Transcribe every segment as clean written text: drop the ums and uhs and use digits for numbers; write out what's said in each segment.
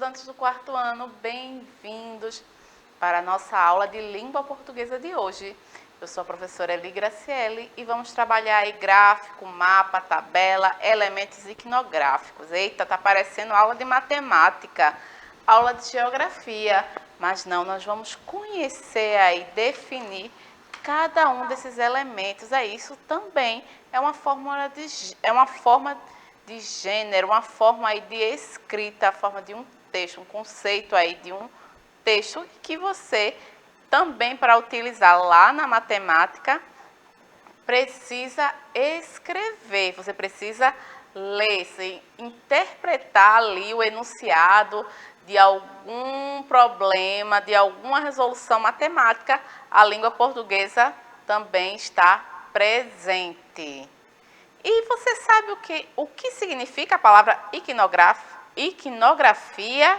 estudantes do quarto ano, bem-vindos para a nossa aula de língua portuguesa de hoje. Eu sou a professora Eli Graciele e vamos trabalhar aí gráfico, mapa, tabela, elementos iconográficos. Eita, tá parecendo aula de matemática, aula de geografia, mas não, nós vamos conhecer aí, definir cada um desses elementos. Isso também é uma forma de gênero, uma forma aí de escrita, a forma de um texto, um conceito aí de um texto que você também, para utilizar lá na matemática, precisa escrever, você precisa ler, interpretar ali o enunciado de algum problema, de alguma resolução matemática. A língua portuguesa também está presente. E você sabe o que significa a palavra iconografia?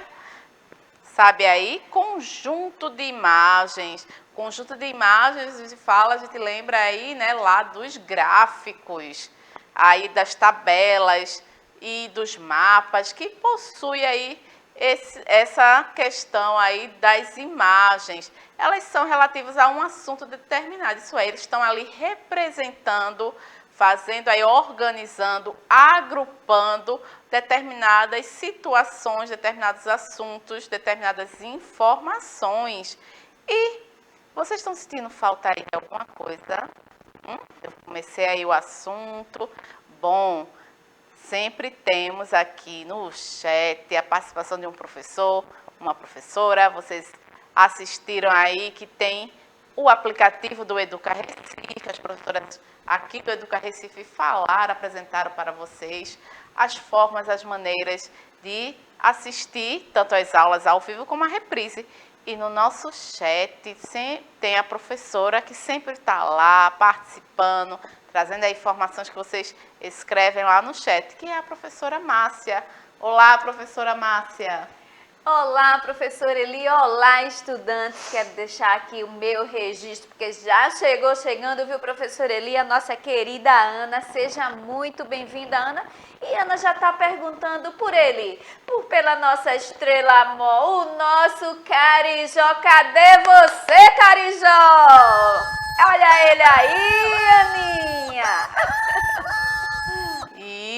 Sabe aí? Conjunto de imagens. Conjunto de imagens, a gente lembra aí, né, lá dos gráficos, aí das tabelas e dos mapas, que possui aí essa questão aí das imagens. Elas são relativas a um assunto determinado, isso é, eles estão ali representando, fazendo aí, organizando, agrupando determinadas situações, determinados assuntos, determinadas informações. E vocês estão sentindo falta aí de alguma coisa? Eu comecei aí o assunto. Bom, sempre temos aqui no chat a participação de um professor, uma professora. Vocês assistiram aí que tem o aplicativo do Educa Recife, as professoras aqui do Educa Recife apresentaram para vocês as formas, as maneiras de assistir tanto as aulas ao vivo como a reprise. E no nosso chat tem a professora que sempre está lá participando, trazendo aí informações que vocês escrevem lá no chat, que é a professora Márcia. Olá, professora Márcia. Olá, professora Eli, olá, estudantes. Quero deixar aqui o meu registro, porque já chegando, viu, professora Eli, a nossa querida Ana. Seja muito bem-vinda, Ana. E Ana já está perguntando por ele, pela nossa estrela amor, o nosso Carijó. Cadê você, Carijó? Olha ele aí, Aninha.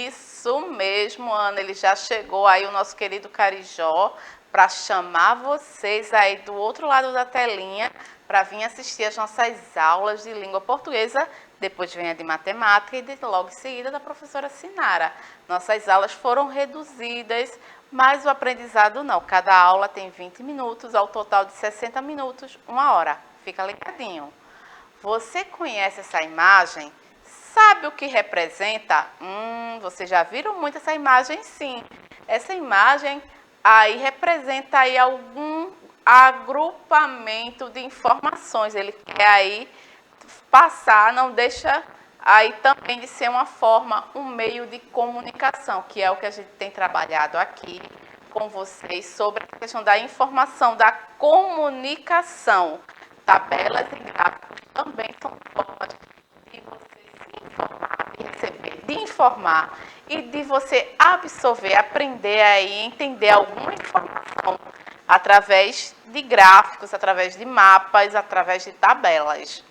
Isso mesmo, Ana, ele já chegou aí, o nosso querido Carijó, para chamar vocês aí do outro lado da telinha para vir assistir as nossas aulas de língua portuguesa. Depois vem a de matemática e logo em seguida da professora Sinara. Nossas aulas foram reduzidas, mas o aprendizado não. Cada aula tem 20 minutos, ao total de 60 minutos, 1 hora. Fica ligadinho. Você conhece essa imagem? Sabe o que representa? Vocês já viram muito essa imagem, sim. Essa imagem aí representa aí algum agrupamento de informações. Ele quer aí passar, não deixa aí também de ser uma forma, um meio de comunicação, que é o que a gente tem trabalhado aqui com vocês sobre a questão da informação, da comunicação. Tabelas e gráficos também são formas de você se informar, de receber, de informar e de você absorver, aprender aí, entender alguma informação através de gráficos, através de mapas, através de tabelas.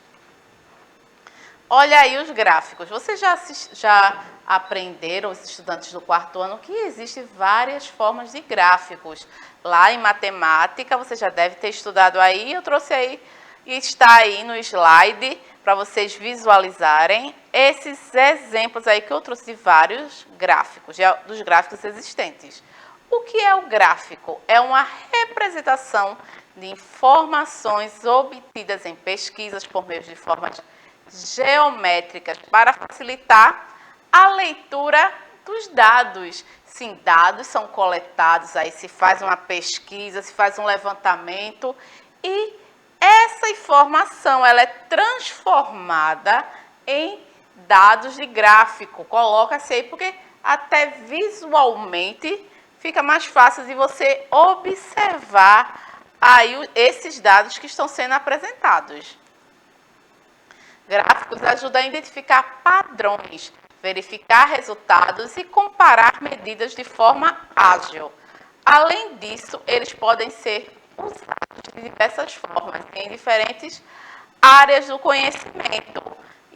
Olha aí os gráficos. Vocês já aprenderam, os estudantes do quarto ano, que existem várias formas de gráficos. Lá em matemática, você já deve ter estudado aí, eu trouxe aí, e está aí no slide, para vocês visualizarem esses exemplos aí que eu trouxe de vários gráficos, dos gráficos existentes. O que é o gráfico? É uma representação de informações obtidas em pesquisas por meio de formas geométricas para facilitar a leitura dos dados. Sim, dados são coletados, aí se faz uma pesquisa, se faz um levantamento e essa informação ela é transformada em dados de gráfico. Coloca-se aí porque até visualmente fica mais fácil de você observar aí esses dados que estão sendo apresentados. Gráficos ajudam a identificar padrões, verificar resultados e comparar medidas de forma ágil. Além disso, eles podem ser usados de diversas formas, em diferentes áreas do conhecimento.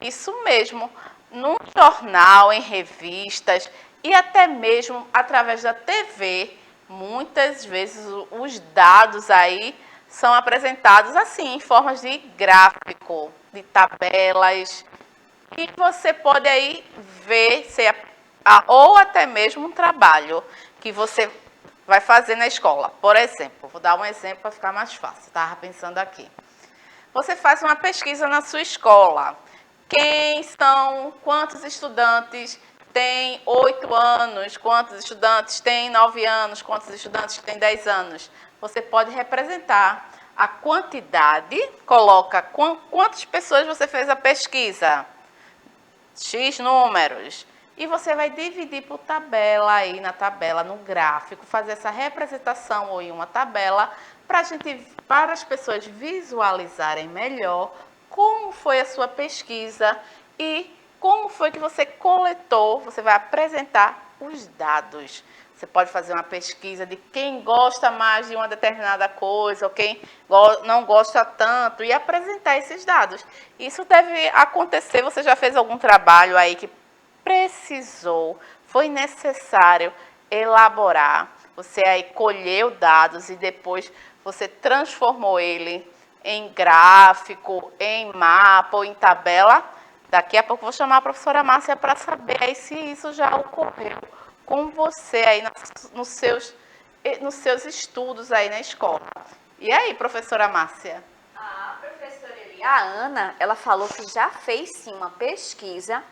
Isso mesmo, num jornal, em revistas e até mesmo através da TV, muitas vezes os dados aí são apresentados assim, em formas de gráfico, de tabelas, e você pode aí ver se ou até mesmo um trabalho que você vai fazer na escola. Por exemplo, vou dar um exemplo para ficar mais fácil. Estava pensando aqui. Você faz uma pesquisa na sua escola. Quantos estudantes têm 8 anos? Quantos estudantes têm 9 anos? Quantos estudantes têm 10 anos? Você pode representar a quantidade, coloca quantas pessoas você fez a pesquisa. X números. E você vai dividir por tabela aí na tabela, no gráfico, fazer essa representação ou em uma tabela para as pessoas visualizarem melhor como foi a sua pesquisa e como foi que você coletou, você vai apresentar os dados. Você pode fazer uma pesquisa de quem gosta mais de uma determinada coisa ou quem não gosta tanto e apresentar esses dados. Isso deve acontecer, você já fez algum trabalho aí que precisou, foi necessário elaborar. Você aí colheu dados e depois você transformou ele em gráfico, em mapa ou em tabela. Daqui a pouco vou chamar a professora Márcia para saber aí se isso já ocorreu com você aí nos seus estudos aí na escola. E aí, professora Márcia? Professora Eli, a Ana, ela falou que já fez sim uma pesquisa,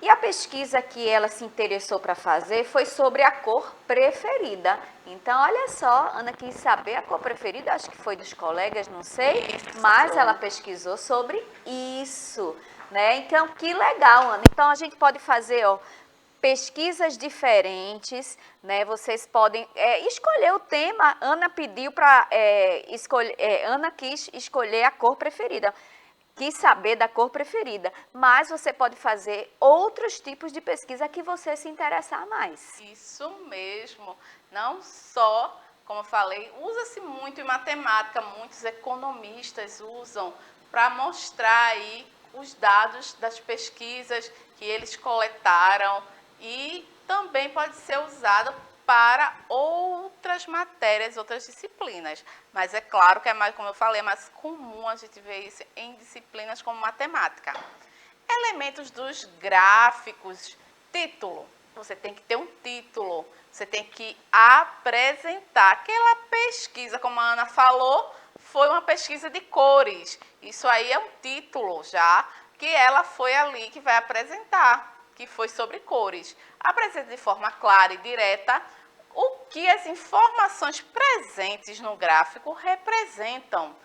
e a pesquisa que ela se interessou para fazer foi sobre a cor preferida. Então, olha só, Ana quis saber a cor preferida, acho que foi dos colegas, não sei, mas ela pesquisou sobre isso, né? Então, que legal, Ana. Então, a gente pode fazer, ó, pesquisas diferentes, né? Vocês podem escolher o tema. Ana pediu para escolher. Ana quis escolher a cor preferida, quis saber da cor preferida. Mas você pode fazer outros tipos de pesquisa que você se interessar mais. Isso mesmo. Não só, como eu falei, usa-se muito em matemática. Muitos economistas usam para mostrar aí os dados das pesquisas que eles coletaram. E também pode ser usado para outras matérias, outras disciplinas. Mas é claro que é mais, como eu falei, é mais comum a gente ver isso em disciplinas como matemática. Elementos dos gráficos. Título. Você tem que ter um título. Você tem que apresentar. Aquela pesquisa, como a Ana falou, foi uma pesquisa de cores. Isso aí é um título já, que ela foi ali que vai apresentar, que foi sobre cores. Apresenta de forma clara e direta o que as informações presentes no gráfico representam.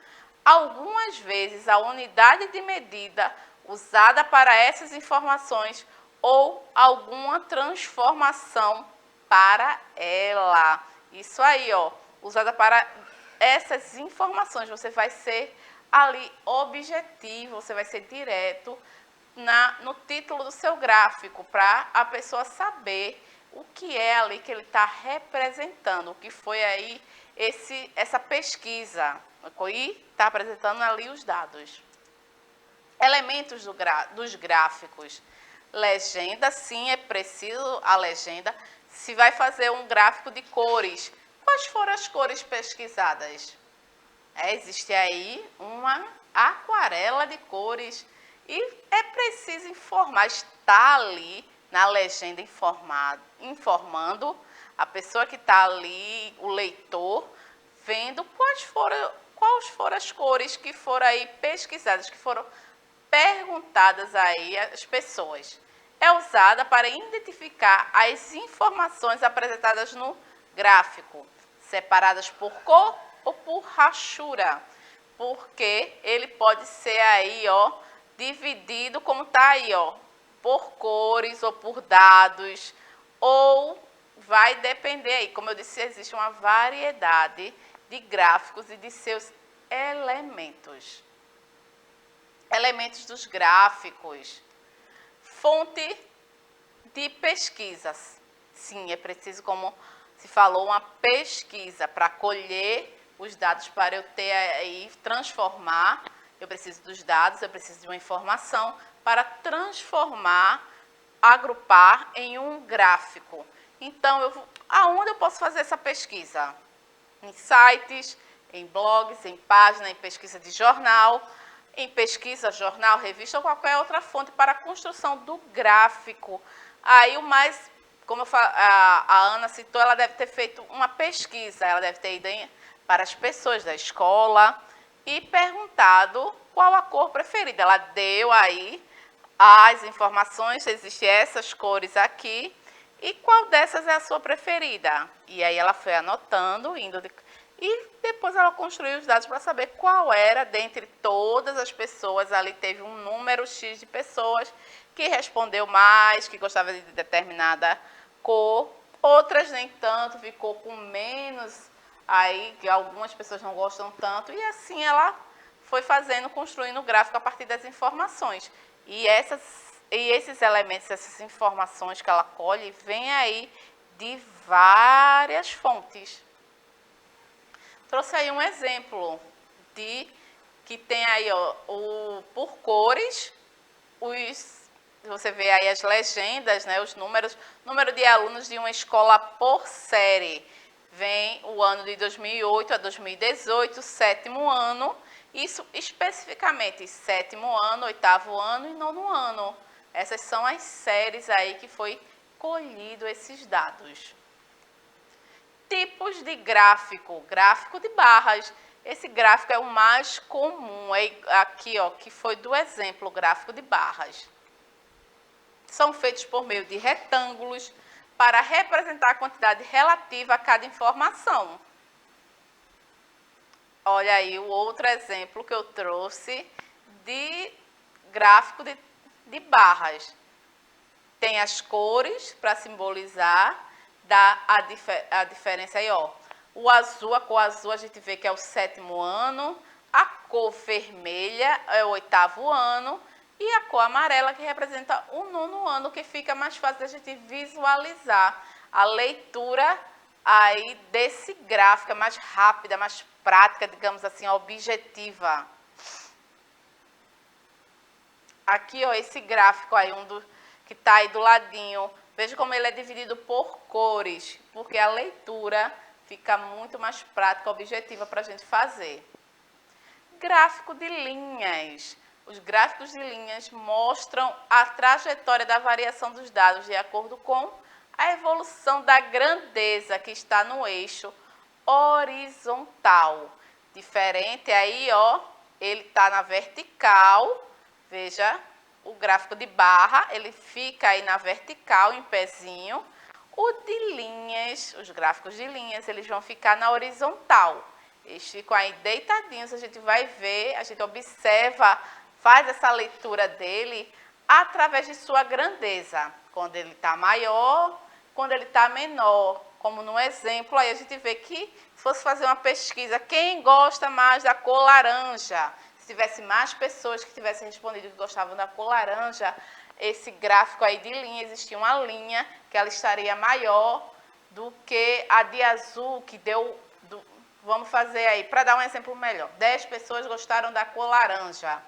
Algumas vezes a unidade de medida usada para essas informações ou alguma transformação para ela. Isso aí, ó, usada para essas informações. Você vai ser ali objetivo, você vai ser direto no título do seu gráfico, para a pessoa saber o que é ali que ele está representando, o que foi aí essa pesquisa, e está apresentando ali os dados. Elementos dos gráficos. Legenda, sim, é preciso a legenda. Se vai fazer um gráfico de cores, quais foram as cores pesquisadas? Existe aí uma aquarela de cores. E é preciso informar, está ali na legenda informando a pessoa que está ali, o leitor, vendo quais foram as cores que foram aí pesquisadas, que foram perguntadas aí às pessoas. É usada para identificar as informações apresentadas no gráfico, separadas por cor ou por rachura, porque ele pode ser aí, ó, dividido como está aí, ó, por cores ou por dados, ou vai depender aí, como eu disse, existe uma variedade de gráficos e de seus elementos. Elementos dos gráficos. Fonte de pesquisas. Sim, é preciso como se falou uma pesquisa para colher os dados para eu ter aí, transformar, eu preciso dos dados, eu preciso de uma informação para transformar, agrupar em um gráfico. Então, aonde eu posso fazer essa pesquisa? Em sites, em blogs, em páginas, em pesquisa de jornal, em pesquisa, jornal, revista ou qualquer outra fonte para a construção do gráfico. Aí o mais, como a Ana citou, ela deve ter feito uma pesquisa, ela deve ter ido para as pessoas da escola e perguntado qual a cor preferida. Ela deu aí as informações, existem essas cores aqui, e qual dessas é a sua preferida? E aí ela foi anotando, e depois ela construiu os dados para saber qual era, dentre todas as pessoas, ali teve um número X de pessoas que respondeu mais, que gostava de determinada cor, outras nem tanto, ficou com menos, aí que algumas pessoas não gostam tanto, e assim ela foi construindo o gráfico a partir das informações. E esses elementos, essas informações que ela colhe, vêm aí de várias fontes. Trouxe aí um exemplo que tem aí, ó, por cores, você vê aí as legendas, né, os números, número de alunos de uma escola por série. Vem o ano de 2008 a 2018, sétimo ano, isso especificamente sétimo ano, oitavo ano e nono ano. Essas são as séries aí que foi colhido esses dados. Tipos de gráfico, gráfico de barras. Esse gráfico é o mais comum, é aqui, ó, que foi do exemplo, gráfico de barras. São feitos por meio de retângulos para representar a quantidade relativa a cada informação. Olha aí o outro exemplo que eu trouxe de gráfico de barras. Tem as cores para simbolizar a diferença aí, ó. O azul, a cor azul, a gente vê que é o sétimo ano, a cor vermelha é o oitavo ano e a cor amarela que representa o nono ano, que fica mais fácil da gente visualizar. A leitura aí desse gráfico é mais rápida, mais prática, digamos assim, objetiva. Aqui, ó, esse gráfico aí, que está aí do ladinho, veja como ele é dividido por cores, porque a leitura fica muito mais prática, objetiva para a gente fazer. Gráfico de linhas. Os gráficos de linhas mostram a trajetória da variação dos dados de acordo com a evolução da grandeza que está no eixo horizontal. Diferente aí, ó, ele está na vertical, veja, o gráfico de barra, ele fica aí na vertical, em pezinho. O de linhas, os gráficos de linhas, eles vão ficar na horizontal. Eles ficam aí deitadinhos, a gente vai ver, a gente observa, faz essa leitura dele através de sua grandeza. Quando ele está maior, quando ele está menor. Como no exemplo, aí a gente vê que, se fosse fazer uma pesquisa, quem gosta mais da cor laranja? Se tivesse mais pessoas que tivessem respondido que gostavam da cor laranja, esse gráfico aí de linha, existia uma linha que ela estaria maior do que a de azul, que deu... Vamos fazer aí, para dar um exemplo melhor. 10 pessoas gostaram da cor laranja,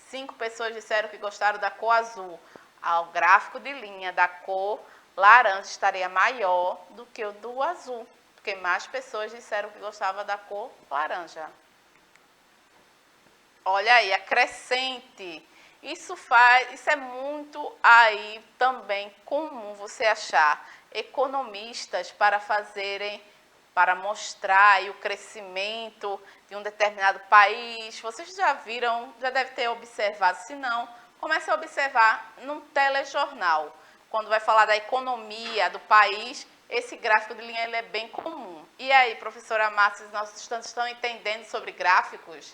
5 pessoas disseram que gostaram da cor azul. O gráfico de linha da cor laranja estaria maior do que o do azul, porque mais pessoas disseram que gostavam da cor laranja. Olha aí, a crescente. Isso é muito aí também comum você achar economistas para mostrar aí o crescimento de um determinado país. Vocês já viram, já devem ter observado, se não, comece a observar num telejornal. Quando vai falar da economia do país, esse gráfico de linha ele é bem comum. E aí, professora Márcia, nossos estudantes estão entendendo sobre gráficos?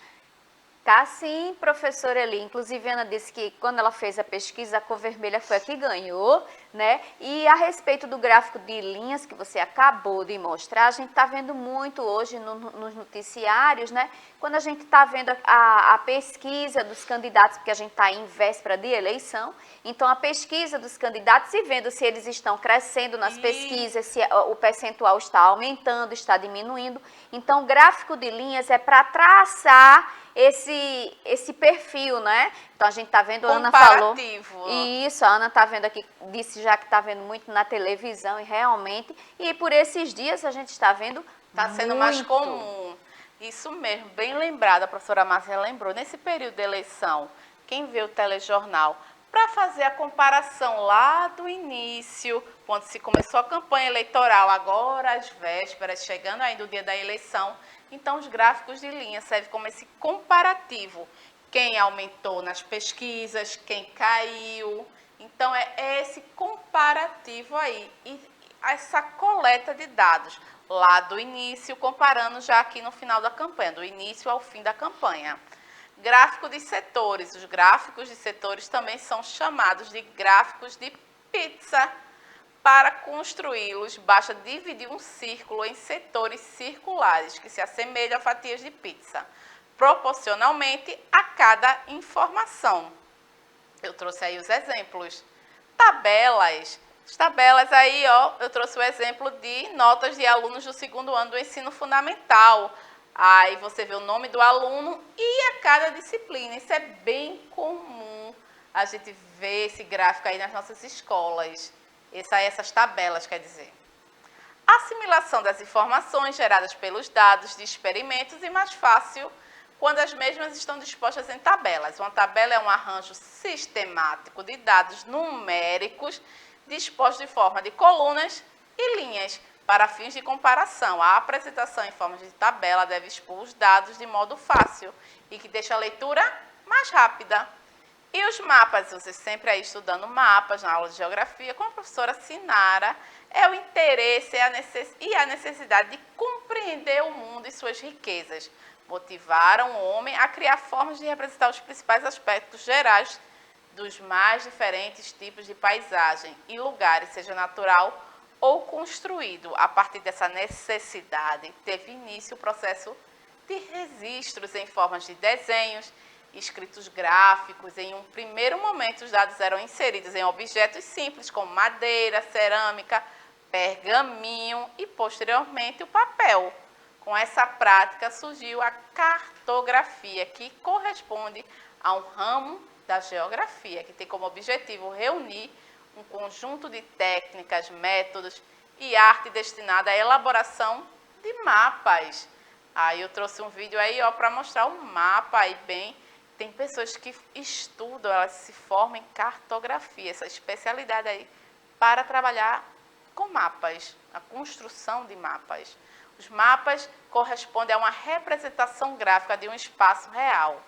Tá sim, professora Eli. Inclusive, a Ana disse que quando ela fez a pesquisa, a cor vermelha foi a que ganhou, né? E a respeito do gráfico de linhas que você acabou de mostrar, a gente está vendo muito hoje nos noticiários, né? Quando a gente está vendo a pesquisa dos candidatos, porque a gente está em véspera de eleição, então a pesquisa dos candidatos e vendo se eles estão crescendo nas pesquisas, se o percentual está aumentando, está diminuindo. Então, o gráfico de linhas é para traçar esse perfil, né? Então a gente está vendo, a Ana falou. Isso, a Ana está vendo aqui, disse já que está vendo muito na televisão e realmente, e por esses dias a gente está vendo Está sendo mais comum. Isso mesmo, bem lembrada, a professora Márcia lembrou. Nesse período de eleição, quem vê o telejornal, para fazer a comparação lá do início, quando se começou a campanha eleitoral, agora às vésperas, chegando ainda o dia da eleição, então os gráficos de linha servem como esse comparativo. Quem aumentou nas pesquisas, quem caiu. Então é esse comparativo aí, e essa coleta de dados lá do início, comparando já aqui no final da campanha, do início ao fim da campanha. Gráfico de setores. Os gráficos de setores também são chamados de gráficos de pizza. Para construí-los, basta dividir um círculo em setores circulares, que se assemelham a fatias de pizza, proporcionalmente a cada informação. Eu trouxe aí os exemplos. Tabelas. As tabelas aí, ó, eu trouxe o exemplo de notas de alunos do 2º ano do ensino fundamental. Aí você vê o nome do aluno e a cada disciplina. Isso é bem comum a gente ver esse gráfico aí nas nossas escolas. Essas tabelas, quer dizer. A assimilação das informações geradas pelos dados de experimentos é mais fácil quando as mesmas estão dispostas em tabelas. Uma tabela é um arranjo sistemático de dados numéricos dispostos de forma de colunas e linhas para fins de comparação. A apresentação em forma de tabela deve expor os dados de modo fácil e que deixa a leitura mais rápida. E os mapas, você sempre aí estudando mapas na aula de geografia com a professora Sinara, é o interesse e a necessidade de compreender o mundo e suas riquezas. Motivaram o homem a criar formas de representar os principais aspectos gerais dos mais diferentes tipos de paisagem e lugares, seja natural ou construído. A partir dessa necessidade, teve início o processo de registros em formas de desenhos, escritos gráficos. Em um primeiro momento, os dados eram inseridos em objetos simples, como madeira, cerâmica, pergaminho e, posteriormente, o papel. Com essa prática, surgiu a cartografia, que corresponde a um ramo da geografia, que tem como objetivo reunir um conjunto de técnicas, métodos e arte destinada à elaboração de mapas. Aí eu trouxe um vídeo aí, ó, para mostrar o mapa aí bem. Tem pessoas que estudam, elas se formam em cartografia, essa especialidade aí, para trabalhar com mapas, a construção de mapas. Os mapas correspondem a uma representação gráfica de um espaço real,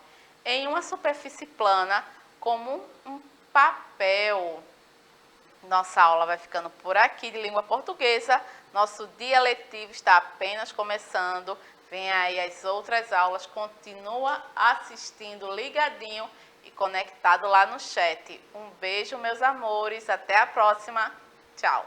em uma superfície plana, como um papel. Nossa aula vai ficando por aqui de língua portuguesa. Nosso dia letivo está apenas começando. Vem aí as outras aulas, continua assistindo ligadinho e conectado lá no chat. Um beijo, meus amores, até a próxima. Tchau.